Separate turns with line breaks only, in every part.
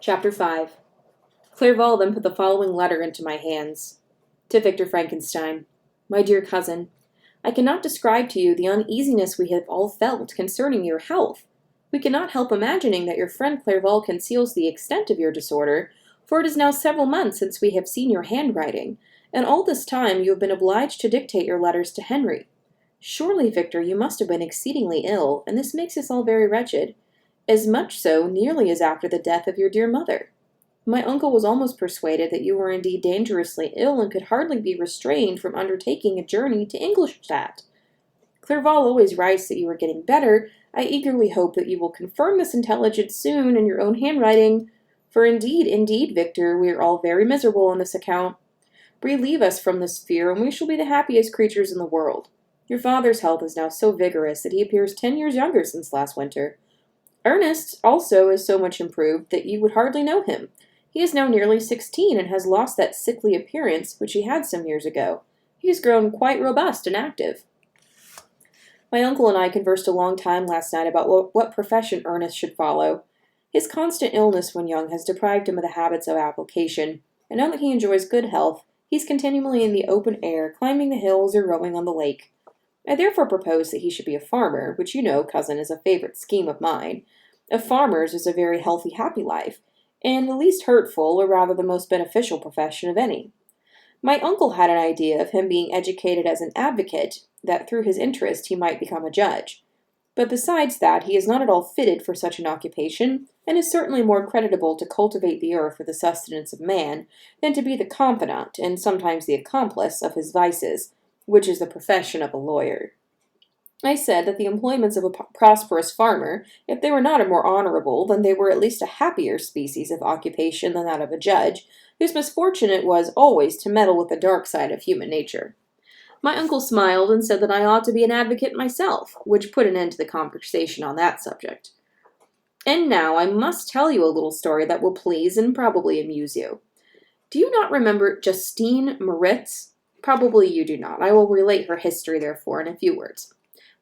Chapter 5. Clerval then put the following letter into my hands. To Victor Frankenstein. My dear cousin, I cannot describe to you the uneasiness we have all felt concerning your health. We cannot help imagining that your friend Clerval conceals the extent of your disorder, for it is now several months since we have seen your handwriting, and all this time you have been obliged to dictate your letters to Henry. Surely, Victor, you must have been exceedingly ill, and this makes us all very wretched, as much so nearly as after the death of your dear mother. My uncle was almost persuaded that you were indeed dangerously ill and could hardly be restrained from undertaking a journey to Ingolstadt. Clerval always writes that you are getting better. I eagerly hope that you will confirm this intelligence soon in your own handwriting, for indeed, Victor, we are all very miserable on this account. Relieve us from this fear, and we shall be the happiest creatures in the world. Your father's health is now so vigorous that he appears 10 years younger since last winter. Ernest also is so much improved that you would hardly know him. He is now nearly 16 and has lost that sickly appearance which he had some years ago. He has grown quite robust and active. My uncle and I conversed a long time last night about what profession Ernest should follow. His constant illness when young has deprived him of the habits of application, and now that he enjoys good health, he is continually in the open air, climbing the hills or rowing on the lake. I therefore propose that he should be a farmer, which you know, cousin, is a favorite scheme of mine. A farmer's is a very healthy, happy life, and the least hurtful, or rather the most beneficial profession of any. My uncle had an idea of him being educated as an advocate, that through his interest he might become a judge. But besides that, he is not at all fitted for such an occupation, and is certainly more creditable to cultivate the earth for the sustenance of man, than to be the confidant, and sometimes the accomplice, of his vices, which is the profession of a lawyer. I said that the employments of a prosperous farmer, if they were not more honorable, then they were at least a happier species of occupation than that of a judge, whose misfortune it was always to meddle with the dark side of human nature. My uncle smiled and said that I ought to be an advocate myself, which put an end to the conversation on that subject. And now I must tell you a little story that will please and probably amuse you. Do you not remember Justine Moritz? Probably you do not. I will relate her history, therefore, in a few words.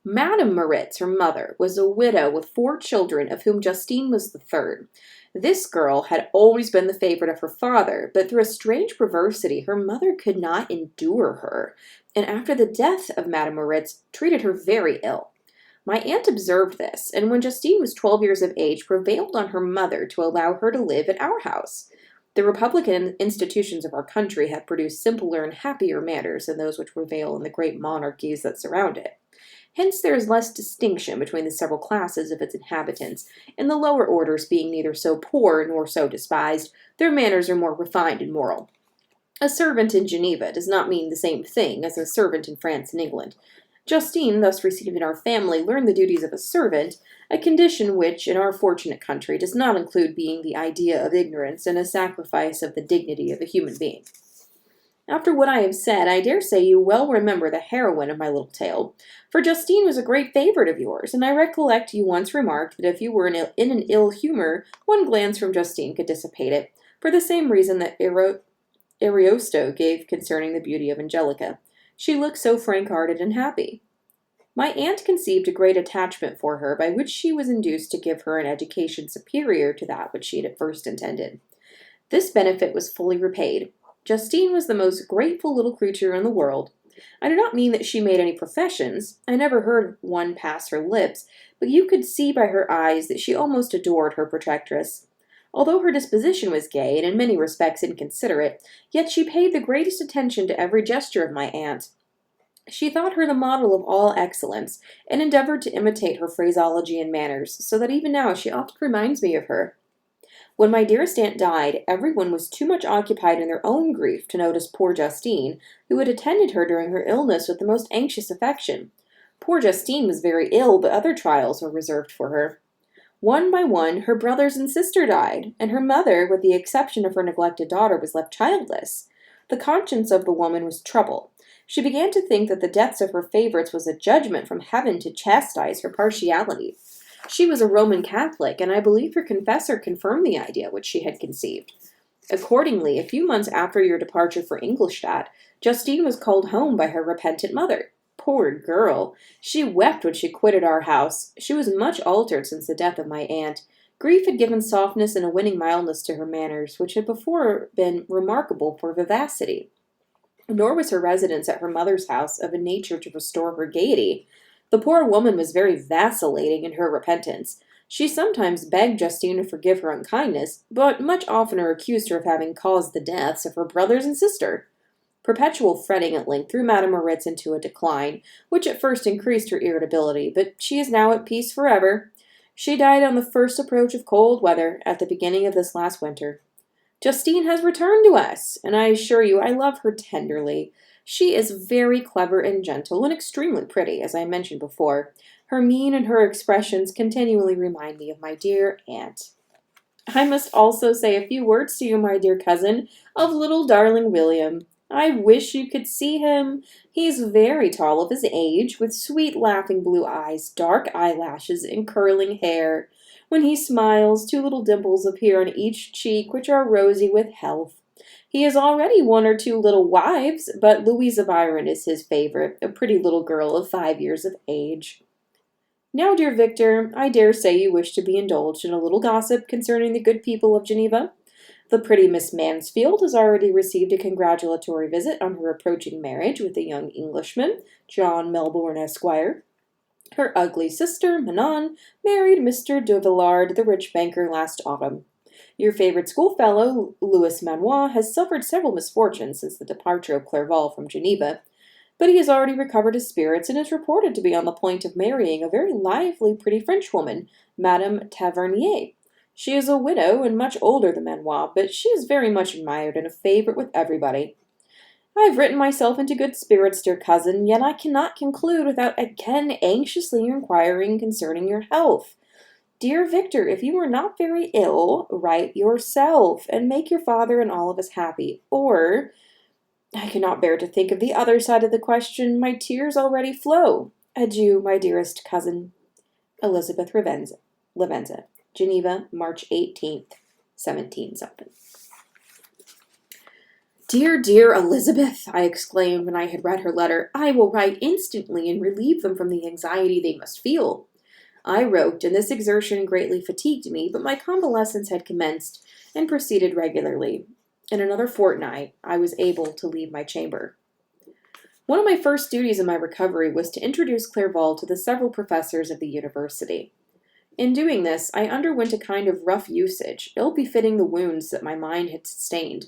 Madame Moritz, her mother, was a widow with 4 children, of whom Justine was the third. This girl had always been the favorite of her father, but through a strange perversity her mother could not endure her, and after the death of Madame Moritz, treated her very ill. My aunt observed this, and when Justine was 12 years of age, prevailed on her mother to allow her to live at our house. The republican institutions of our country have produced simpler and happier manners than those which prevail in the great monarchies that surround it. Hence there is less distinction between the several classes of its inhabitants, and the lower orders being neither so poor nor so despised, their manners are more refined and moral. A servant in Geneva does not mean the same thing as a servant in France and England. Justine, thus received in our family, learned the duties of a servant, a condition which, in our fortunate country, does not include being the idea of ignorance and a sacrifice of the dignity of a human being. After what I have said, I dare say you well remember the heroine of my little tale, for Justine was a great favorite of yours, and I recollect you once remarked that if you were in an ill humor, one glance from Justine could dissipate it, for the same reason that Ariosto gave concerning the beauty of Angelica. She looked so frank-hearted and happy. My aunt conceived a great attachment for her, by which she was induced to give her an education superior to that which she had at first intended. This benefit was fully repaid. Justine was the most grateful little creature in the world. I do not mean that she made any professions. I never heard one pass her lips, but you could see by her eyes that she almost adored her protectress. Although her disposition was gay and in many respects inconsiderate, yet she paid the greatest attention to every gesture of my aunt. She thought her the model of all excellence, and endeavored to imitate her phraseology and manners, so that even now she often reminds me of her. When my dearest aunt died, everyone was too much occupied in their own grief to notice poor Justine, who had attended her during her illness with the most anxious affection. Poor Justine was very ill, but other trials were reserved for her. One by one, her brothers and sister died, and her mother, with the exception of her neglected daughter, was left childless. The conscience of the woman was troubled. She began to think that the deaths of her favorites was a judgment from heaven to chastise her partiality. She was a Roman Catholic, and I believe her confessor confirmed the idea which she had conceived. Accordingly, a few months after your departure for Ingolstadt, Justine was called home by her repentant mother. Poor girl! She wept when she quitted our house. She was much altered since the death of my aunt. Grief had given softness and a winning mildness to her manners, which had before been remarkable for vivacity. Nor was her residence at her mother's house of a nature to restore her gaiety. The poor woman was very vacillating in her repentance. She sometimes begged Justine to forgive her unkindness, but much oftener accused her of having caused the deaths of her brothers and sister. Perpetual fretting at length threw Madame Moritz into a decline, which at first increased her irritability, but she is now at peace forever. She died on the first approach of cold weather, at the beginning of this last winter. Justine has returned to us, and I assure you I love her tenderly. She is very clever and gentle, and extremely pretty, as I mentioned before. Her mien and her expressions continually remind me of my dear aunt. I must also say a few words to you, my dear cousin, of little darling William. I wish you could see him. He is very tall of his age, with sweet laughing blue eyes, dark eyelashes, and curling hair. When he smiles, two little dimples appear on each cheek, which are rosy with health. He has already one or two little wives, but Louisa Byron is his favorite, a pretty little girl of 5 years of age. Now, dear Victor, I dare say you wish to be indulged in a little gossip concerning the good people of Geneva. The pretty Miss Mansfield has already received a congratulatory visit on her approaching marriage with a young Englishman, John Melbourne, Esquire. Her ugly sister, Manon, married Mr. de Villard, the rich banker, last autumn. Your favorite schoolfellow, Louis Manoir, has suffered several misfortunes since the departure of Clerval from Geneva, but he has already recovered his spirits and is reported to be on the point of marrying a very lively, pretty Frenchwoman, Madame Tavernier. She is a widow and much older than Manoir, but she is very much admired and a favorite with everybody. I have written myself into good spirits, dear cousin, yet I cannot conclude without again anxiously inquiring concerning your health. Dear Victor, if you are not very ill, write yourself, and make your father and all of us happy. Or, I cannot bear to think of the other side of the question. My tears already flow. Adieu, my dearest cousin. Elizabeth Lavenza. Geneva, March 18th, 17-something. Dear, dear Elizabeth, I exclaimed when I had read her letter, I will write instantly and relieve them from the anxiety they must feel. I wrote, and this exertion greatly fatigued me, but my convalescence had commenced and proceeded regularly. In another fortnight, I was able to leave my chamber. One of my first duties in my recovery was to introduce Clerval to the several professors of the university. In doing this, I underwent a kind of rough usage, ill-befitting the wounds that my mind had sustained.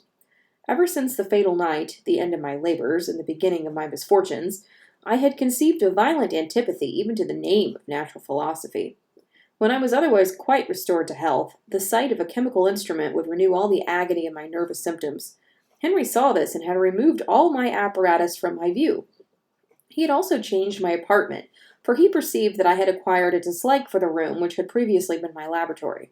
Ever since the fatal night, the end of my labors, and the beginning of my misfortunes, I had conceived a violent antipathy even to the name of natural philosophy. When I was otherwise quite restored to health, the sight of a chemical instrument would renew all the agony of my nervous symptoms. Henry saw this and had removed all my apparatus from my view. He had also changed my apartment, for he perceived that I had acquired a dislike for the room which had previously been my laboratory.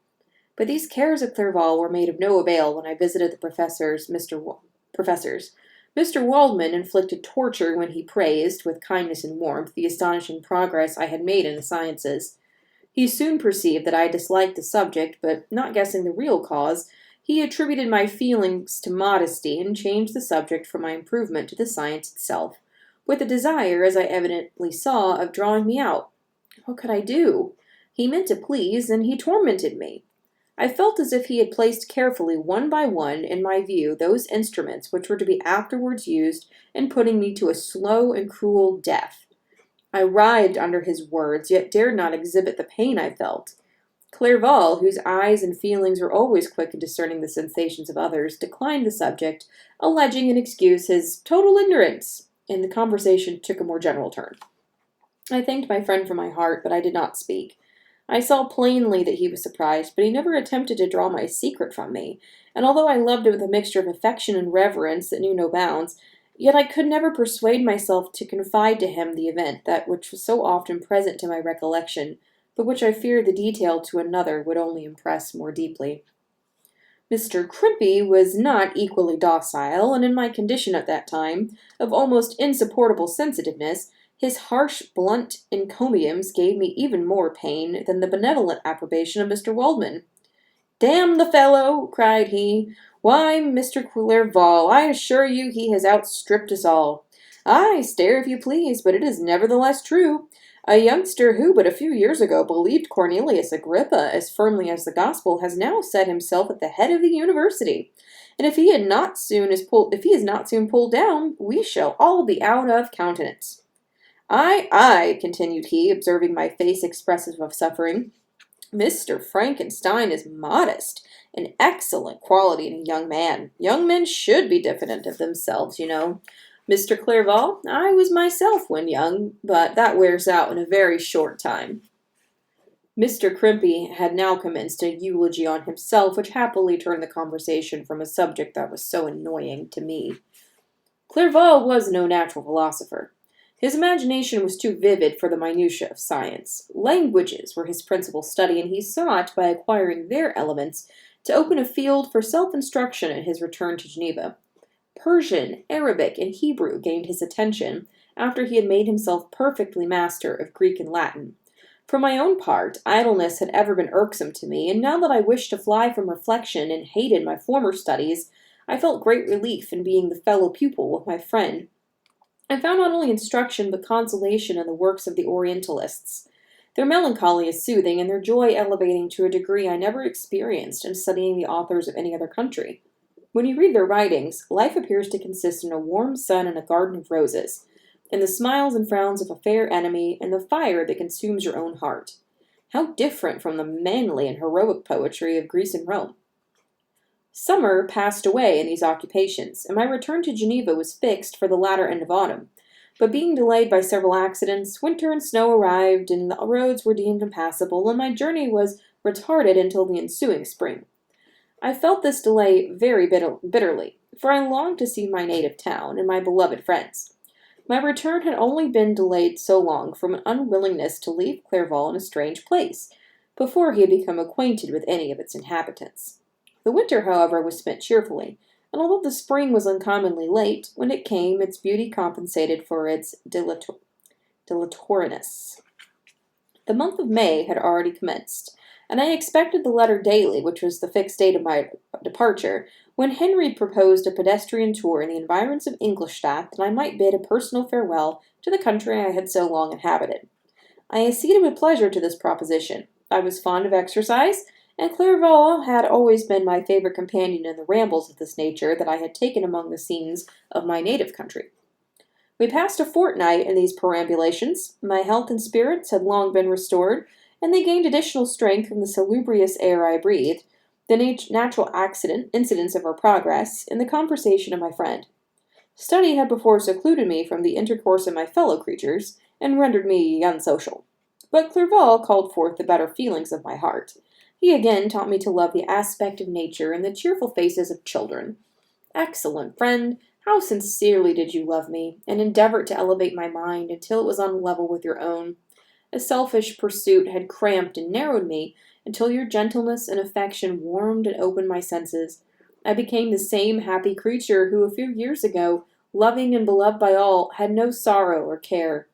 But these cares of Clerval were made of no avail when I visited the professors. Mr. Waldman inflicted torture when he praised, with kindness and warmth, the astonishing progress I had made in the sciences. He soon perceived that I disliked the subject, but not guessing the real cause, he attributed my feelings to modesty and changed the subject for my improvement to the science itself, with a desire, as I evidently saw, of drawing me out. What could I do? He meant to please, and he tormented me. I felt as if he had placed carefully, one by one, in my view, those instruments which were to be afterwards used in putting me to a slow and cruel death. I writhed under his words, yet dared not exhibit the pain I felt. Clerval, whose eyes and feelings were always quick in discerning the sensations of others, declined the subject, alleging in excuse his total ignorance, and the conversation took a more general turn. I thanked my friend from my heart, but I did not speak. I saw plainly that he was surprised, but he never attempted to draw my secret from me, and although I loved him with a mixture of affection and reverence that knew no bounds, yet I could never persuade myself to confide to him the event that which was so often present to my recollection, but which I feared the detail to another would only impress more deeply. Mr. Crimpy was not equally docile, and in my condition at that time, of almost insupportable sensitiveness, his harsh, blunt encomiums gave me even more pain than the benevolent approbation of Mr. Waldman. "Damn the fellow!" cried he. "Why, Mr. Clerval, I assure you he has outstripped us all. Ay, stare if you please, but it is nevertheless true. A youngster who but a few years ago believed Cornelius Agrippa as firmly as the gospel has now set himself at the head of the university. And if he is not soon pulled down, we shall all be out of countenance. Ay, ay, continued he, observing my face expressive of suffering. Mr. Frankenstein is modest, an excellent quality in a young man. Young men should be diffident of themselves, you know. Mr. Clerval, I was myself when young, but that wears out in a very short time. Mr. Crimpy had now commenced a eulogy on himself, which happily turned the conversation from a subject that was so annoying to me. Clerval was no natural philosopher. His imagination was too vivid for the minutiae of science. Languages were his principal study, and he sought, by acquiring their elements, to open a field for self-instruction at his return to Geneva. Persian, Arabic, and Hebrew gained his attention after he had made himself perfectly master of Greek and Latin. For my own part, idleness had ever been irksome to me, and now that I wished to fly from reflection and hated my former studies, I felt great relief in being the fellow pupil of my friend. I found not only instruction but consolation in the works of the Orientalists. Their melancholy is soothing, and their joy elevating to a degree I never experienced in studying the authors of any other country. When you read their writings, life appears to consist in a warm sun and a garden of roses, in the smiles and frowns of a fair enemy, and the fire that consumes your own heart. How different from the manly and heroic poetry of Greece and Rome! Summer passed away in these occupations, and my return to Geneva was fixed for the latter end of autumn. But being delayed by several accidents, winter and snow arrived, and the roads were deemed impassable, and my journey was retarded until the ensuing spring. I felt this delay very bitterly, for I longed to see my native town and my beloved friends. My return had only been delayed so long from an unwillingness to leave Clerval in a strange place, before he had become acquainted with any of its inhabitants. The winter, however, was spent cheerfully, and although the spring was uncommonly late, when it came, its beauty compensated for its dilatoriness. The month of May had already commenced, and I expected the letter daily, which was the fixed date of my departure, when Henry proposed a pedestrian tour in the environs of Ingolstadt that I might bid a personal farewell to the country I had so long inhabited. I acceded with pleasure to this proposition. I was fond of exercise, and Clerval had always been my favorite companion in the rambles of this nature that I had taken among the scenes of my native country. We passed a fortnight in these perambulations. My health and spirits had long been restored, and they gained additional strength from the salubrious air I breathed, the natural incidents of our progress, and the conversation of my friend. Study had before secluded me from the intercourse of my fellow creatures, and rendered me unsocial. But Clerval called forth the better feelings of my heart. He again taught me to love the aspect of nature and the cheerful faces of children. Excellent friend, how sincerely did you love me, and endeavored to elevate my mind until it was on a level with your own. A selfish pursuit had cramped and narrowed me until your gentleness and affection warmed and opened my senses. I became the same happy creature who a few years ago, loving and beloved by all, had no sorrow or care.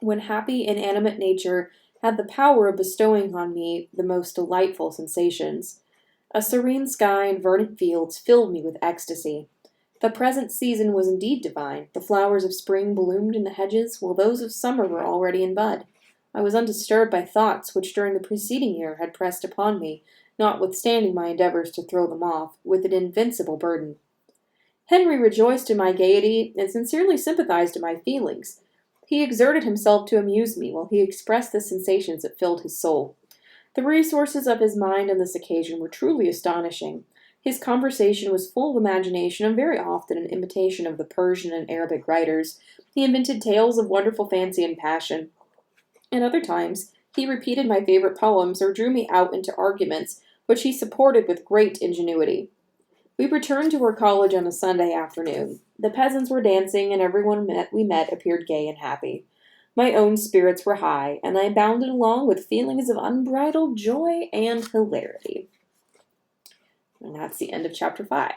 When happy inanimate nature had the power of bestowing on me the most delightful sensations. A serene sky and verdant fields filled me with ecstasy. The present season was indeed divine. The flowers of spring bloomed in the hedges, while those of summer were already in bud. I was undisturbed by thoughts which during the preceding year had pressed upon me, notwithstanding my endeavors to throw them off, with an invincible burden. Henry rejoiced in my gaiety, and sincerely sympathized in my feelings. He exerted himself to amuse me, while he expressed the sensations that filled his soul. The resources of his mind on this occasion were truly astonishing. His conversation was full of imagination, and very often in imitation of the Persian and Arabic writers, he invented tales of wonderful fancy and passion. At other times, he repeated my favorite poems or drew me out into arguments which he supported with great ingenuity. We returned to our college on a Sunday afternoon. The peasants were dancing, and everyone we met appeared gay and happy. My own spirits were high, and I bounded along with feelings of unbridled joy and hilarity. And that's the end of chapter 5.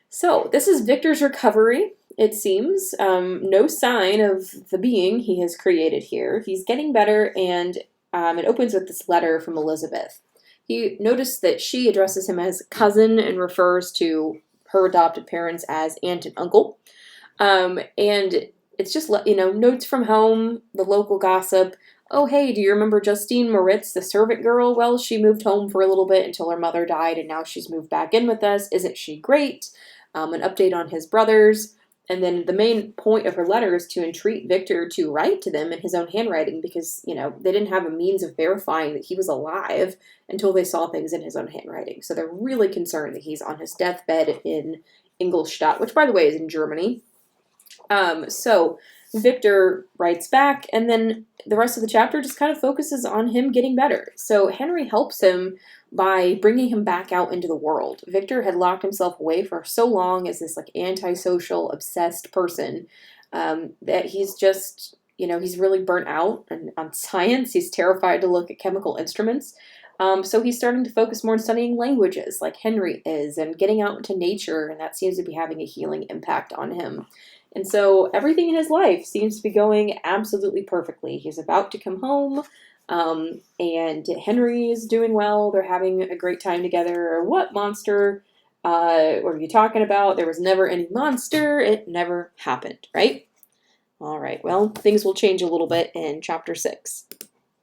So, this is Victor's recovery, it seems. No sign of the being he has created here. He's getting better, and it opens with this letter from Elizabeth. He noticed that she addresses him as cousin and refers to her adopted parents as aunt and uncle. And it's just, notes from home, the local gossip. Oh, hey, do you remember Justine Moritz, the servant girl? Well, she moved home for a little bit until her mother died, and now she's moved back in with us. Isn't she great? An update on his brothers. And then the main point of her letter is to entreat Victor to write to them in his own handwriting because, they didn't have a means of verifying that he was alive until they saw things in his own handwriting. So they're really concerned that he's on his deathbed in Ingolstadt, which, by the way, is in Germany. So Victor writes back, and then the rest of the chapter just kind of focuses on him getting better. So Henry helps him by bringing him back out into the world. Victor had locked himself away for so long as this antisocial, obsessed person that he's just, he's really burnt out on science. He's terrified to look at chemical instruments. So he's starting to focus more on studying languages like Henry is and getting out into nature, and that seems to be having a healing impact on him. And so everything in his life seems to be going absolutely perfectly. He's about to come home, and Henry is doing well. They're having a great time together. What monster were you talking about? There was never any monster. It never happened, right? All right, well, things will change a little bit in chapter 6.